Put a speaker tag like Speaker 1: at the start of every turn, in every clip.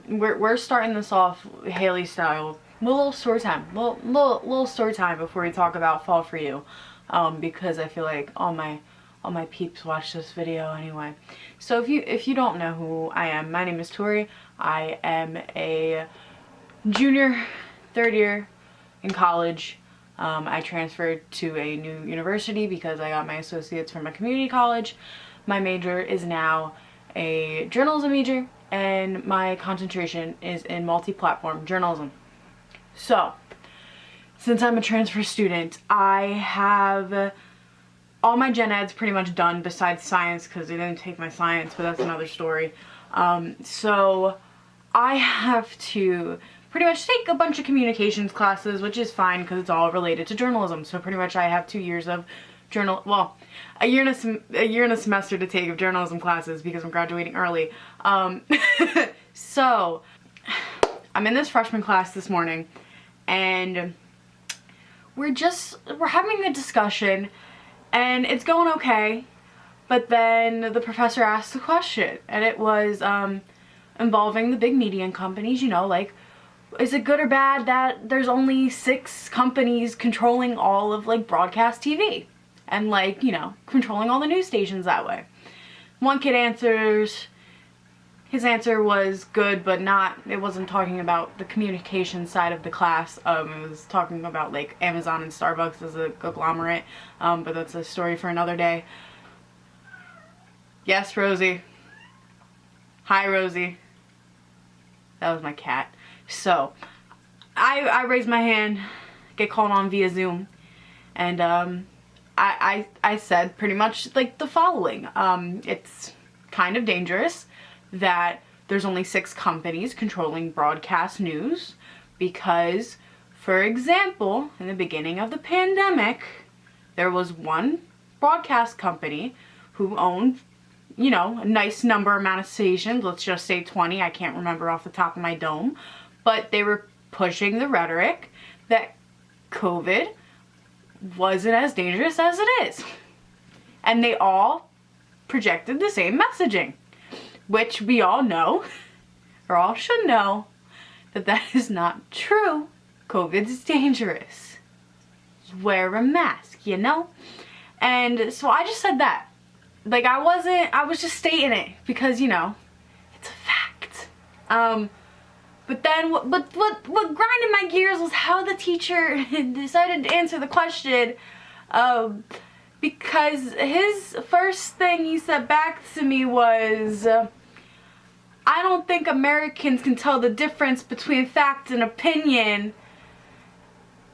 Speaker 1: We're starting this off Haley style. A little story time. Little story time before we talk about Fall For You. Because I feel like all my peeps watch this video anyway. So if you don't know who I am, my name is Tori. I am a junior, third year in college. I transferred to a new university because I got my associates from a community college. My major is now a journalism major, and my concentration is in multi-platform journalism. So, since I'm a transfer student, I have all my gen eds pretty much done besides science, because they didn't take my science, but that's another story. So I have to pretty much take a bunch of communications classes, which is fine because it's all related to journalism. So pretty much I have 2 years of a year and a semester to take of journalism classes because I'm graduating early. So I'm in this freshman class this morning, and we're having a discussion, and it's going okay, but then the professor asked a question, and it was involving the big media companies, you know, like, is it good or bad that there's only 6 companies controlling all of, like, broadcast TV? And, like, you know, controlling all the news stations that way. One kid answers, his answer was good, but it wasn't talking about the communication side of the class. It was talking about, like, Amazon and Starbucks as a conglomerate, but that's a story for another day. Yes, Rosie. Hi, Rosie. That was my cat. So, I raised my hand, get called on via Zoom, and I said pretty much like the following. It's kind of dangerous that there's only 6 companies controlling broadcast news because, for example, in the beginning of the pandemic, there was one broadcast company who owned, you know, a nice amount of stations. Let's just say 20. I can't remember off the top of my dome. But they were pushing the rhetoric that COVID wasn't as dangerous as it is. And they all projected the same messaging, which we all know, or all should know, that is not true. COVID is dangerous. Wear a mask, you know? And so I just said that. Like, I was just stating it because, you know, it's a fact. But then what grinded my gears was how the teacher decided to answer the question, because his first thing he said back to me was, I don't think Americans can tell the difference between fact and opinion.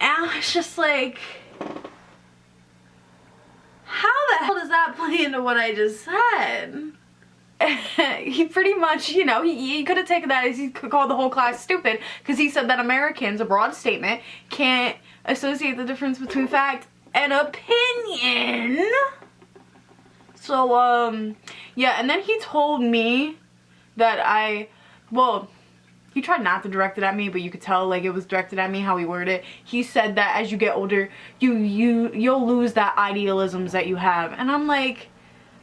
Speaker 1: And I was just like, how the hell does that play into what I just said? He pretty much, you know, he could have taken that as he could call the whole class stupid, because he said that Americans, a broad statement, can't associate the difference between fact and opinion. So, yeah, and then he told me that he tried not to direct it at me, but you could tell, like, it was directed at me how he worded it. He said that as you get older, you'll lose that idealisms that you have. And I'm like,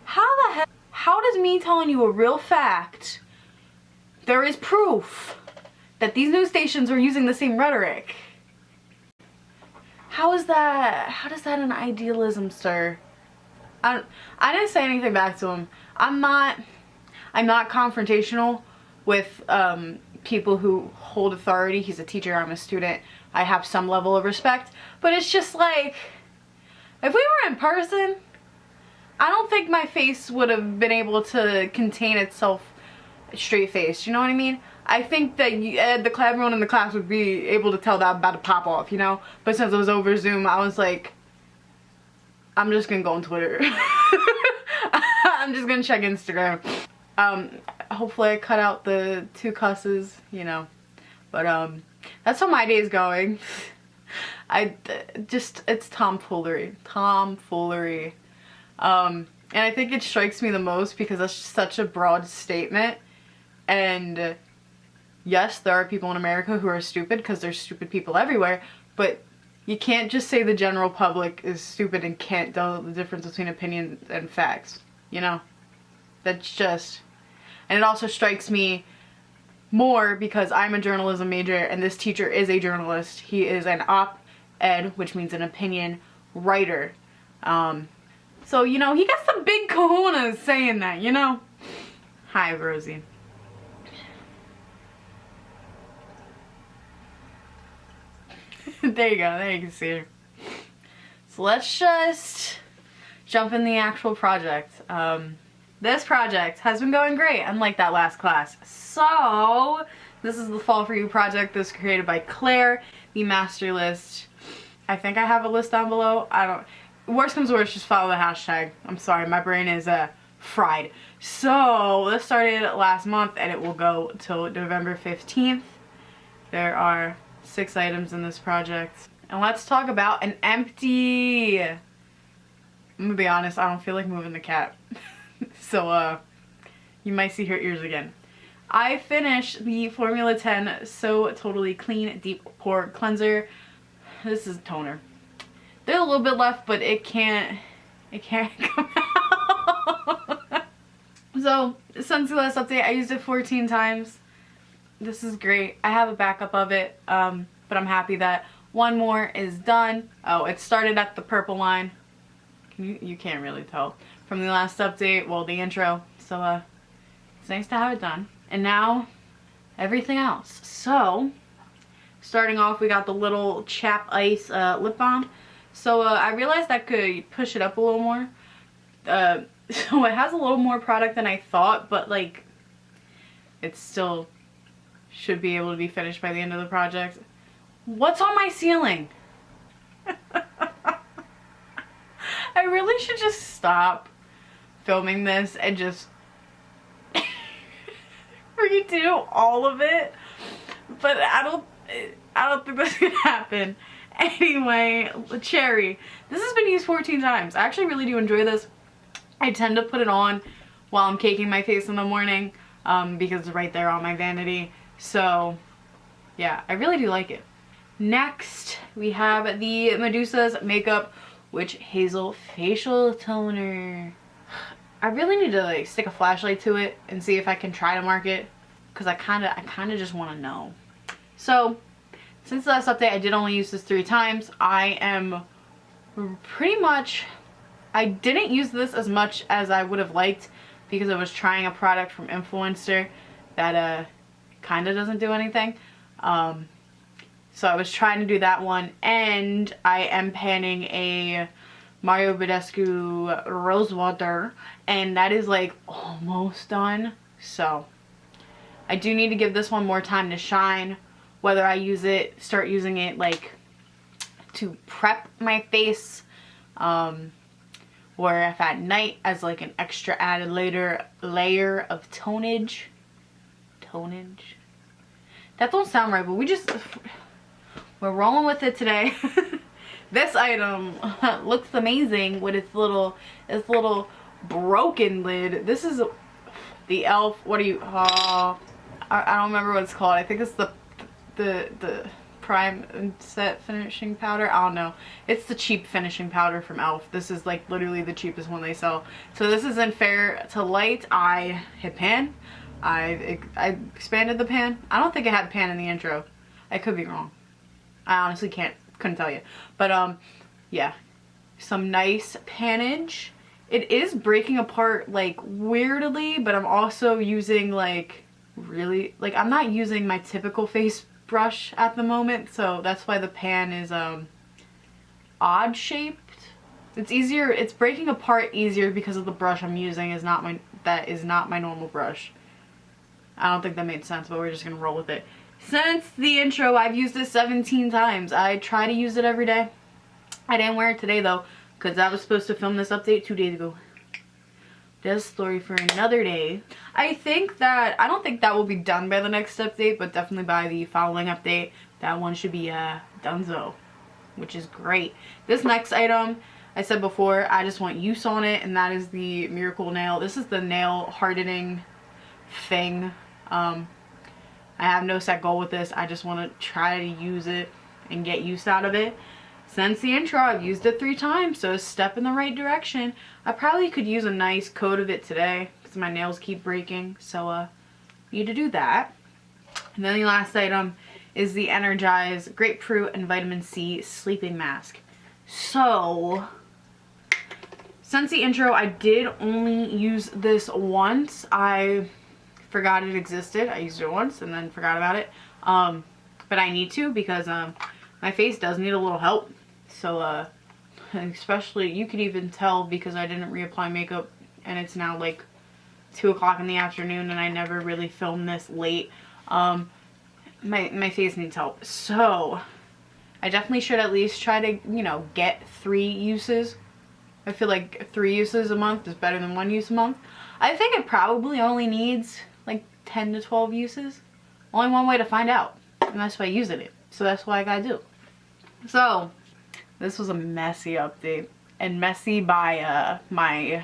Speaker 1: how does me telling you a real fact, there is proof that these news stations are using the same rhetoric? How does that an idealism, sir? I didn't say anything back to him. I'm not confrontational with people who hold authority. He's a teacher, I'm a student. I have some level of respect, but it's just like, if we were in person, I don't think my face would have been able to contain itself straight faced, you know what I mean? I think that everyone in the class would be able to tell that I'm about to pop off, you know? But since it was over Zoom, I was like, I'm just gonna go on Twitter. I'm just gonna check Instagram. Hopefully I cut out the 2 cusses, you know. But that's how my day is going. It's tomfoolery. And I think it strikes me the most because that's such a broad statement. And yes, there are people in America who are stupid because there's stupid people everywhere, but you can't just say the general public is stupid and can't tell the difference between opinion and facts, you know? That's just... And it also strikes me more because I'm a journalism major and this teacher is a journalist. He is an op-ed, which means an opinion writer. So, you know, he got some big kahunas saying that, you know? Hi, Rosie. There you go. There you can see her. So let's just jump in the actual project. This project has been going great, unlike that last class. So, this is the Fall For You project. This was created by Claire, the master list. I think I have a list down below. I don't... Worst comes to worst, just follow the hashtag. I'm sorry, my brain is fried. So, this started last month and it will go till November 15th. There are 6 items in this project. And let's talk about an empty... I'm gonna be honest, I don't feel like moving the cat. So, you might see her ears again. I finished the Formula 10 So Totally Clean Deep Pore Cleanser. This is toner. There's a little bit left, but it can't come out. So, since the last update, I used it 14 times. This is great. I have a backup of it, but I'm happy that one more is done. Oh, it started at the purple line. You can't really tell from the last update, well, the intro. So, it's nice to have it done. And now, everything else. So, starting off, we got the little Chap Ice lip balm. So, I realized I could push it up a little more. So, it has a little more product than I thought, but, like, it still should be able to be finished by the end of the project. What's on my ceiling? I really should just stop filming this and just redo all of it, but I don't think that's gonna happen. Anyway, Cherry. This has been used 14 times. I actually really do enjoy this. I tend to put it on while I'm caking my face in the morning because it's right there on my vanity. So yeah, I really do like it. Next, we have the Medusa's Makeup Witch Hazel Facial Toner. I really need to like stick a flashlight to it and see if I can try to mark it, because I kind of just want to know. So, since the last update, I did only use this 3 times. I am pretty much... I didn't use this as much as I would have liked because I was trying a product from Influencer that kind of doesn't do anything. So I was trying to do that one, and I am panning a Mario Badescu Rosewater, and that is like almost done. So I do need to give this one more time to shine. Whether I start using it like to prep my face, or if at night as like an extra added layer of tonage. That don't sound right, but we're rolling with it today. This item looks amazing with its little broken lid. This is the e.l.f. What do you? I don't remember what it's called. I think it's the prime set finishing powder. I don't know. It's the cheap finishing powder from e.l.f. This is like literally the cheapest one they sell. So this is in Fair to Light. I hit pan. I expanded the pan. I don't think it had pan in the intro. I could be wrong. I honestly couldn't tell you. But yeah, some nice panage. It is breaking apart like weirdly, but I'm also using like really, like I'm not using my typical face brush at the moment, so that's why the pan is odd shaped. It's easier, it's breaking apart easier because of the brush I'm using that is not my normal brush. I don't think that made sense, but we're just gonna roll with it. Since the intro, I've used it 17 times. I try to use it every day. I didn't wear it today though, because I was supposed to film this update 2 days ago. That's a story for another day. I don't think that will be done by the next update, but definitely by the following update, that one should be donezo, which is great. This next item, I said before, I just want use on it, and that is the Miracle Nail. This is the nail hardening thing. I have no set goal with this. I just want to try to use it and get use out of it. Since the intro, I've used it 3 times, so a step in the right direction. I probably could use a nice coat of it today because my nails keep breaking, so need to do that. And then the last item is the Energize Grapefruit and Vitamin C Sleeping Mask. So, since the intro, I did only use this once. I forgot it existed. I used it once and then forgot about it. But I need to because my face does need a little help. So, especially, you could even tell because I didn't reapply makeup and it's now like 2 o'clock in the afternoon and I never really filmed this late. My face needs help. So, I definitely should at least try to, you know, get 3 uses. I feel like 3 uses a month is better than 1 use a month. I think it probably only needs like 10 to 12 uses. Only one way to find out. And that's by using it. So that's what I gotta do. So, this was a messy update. And messy by my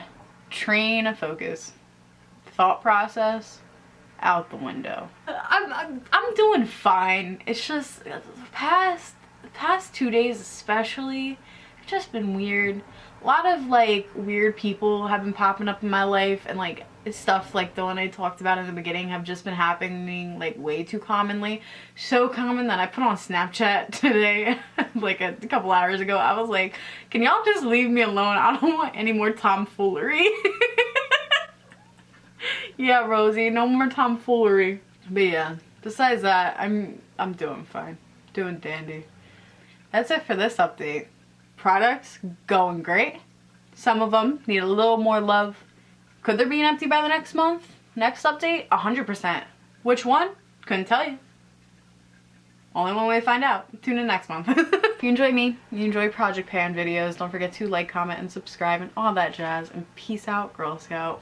Speaker 1: train of focus. Thought process out the window. I'm doing fine. It's just the past 2 days especially have just been weird. A lot of like weird people have been popping up in my life, and like stuff like the one I talked about in the beginning have just been happening like way too commonly. So common that I put on Snapchat today like a couple hours ago. I was like, can y'all just leave me alone? I don't want any more tomfoolery. Yeah, Rosie, no more tomfoolery. But yeah, besides that, I'm doing fine. Doing dandy. That's it for this update. Products going great. Some of them need a little more love. Could there be an empty by the next month? Next update? 100%. Which one? Couldn't tell you. Only one way to find out. Tune in next month. If you enjoy me, you enjoy Project Pan videos, don't forget to like, comment, and subscribe and all that jazz. And peace out, Girl Scout.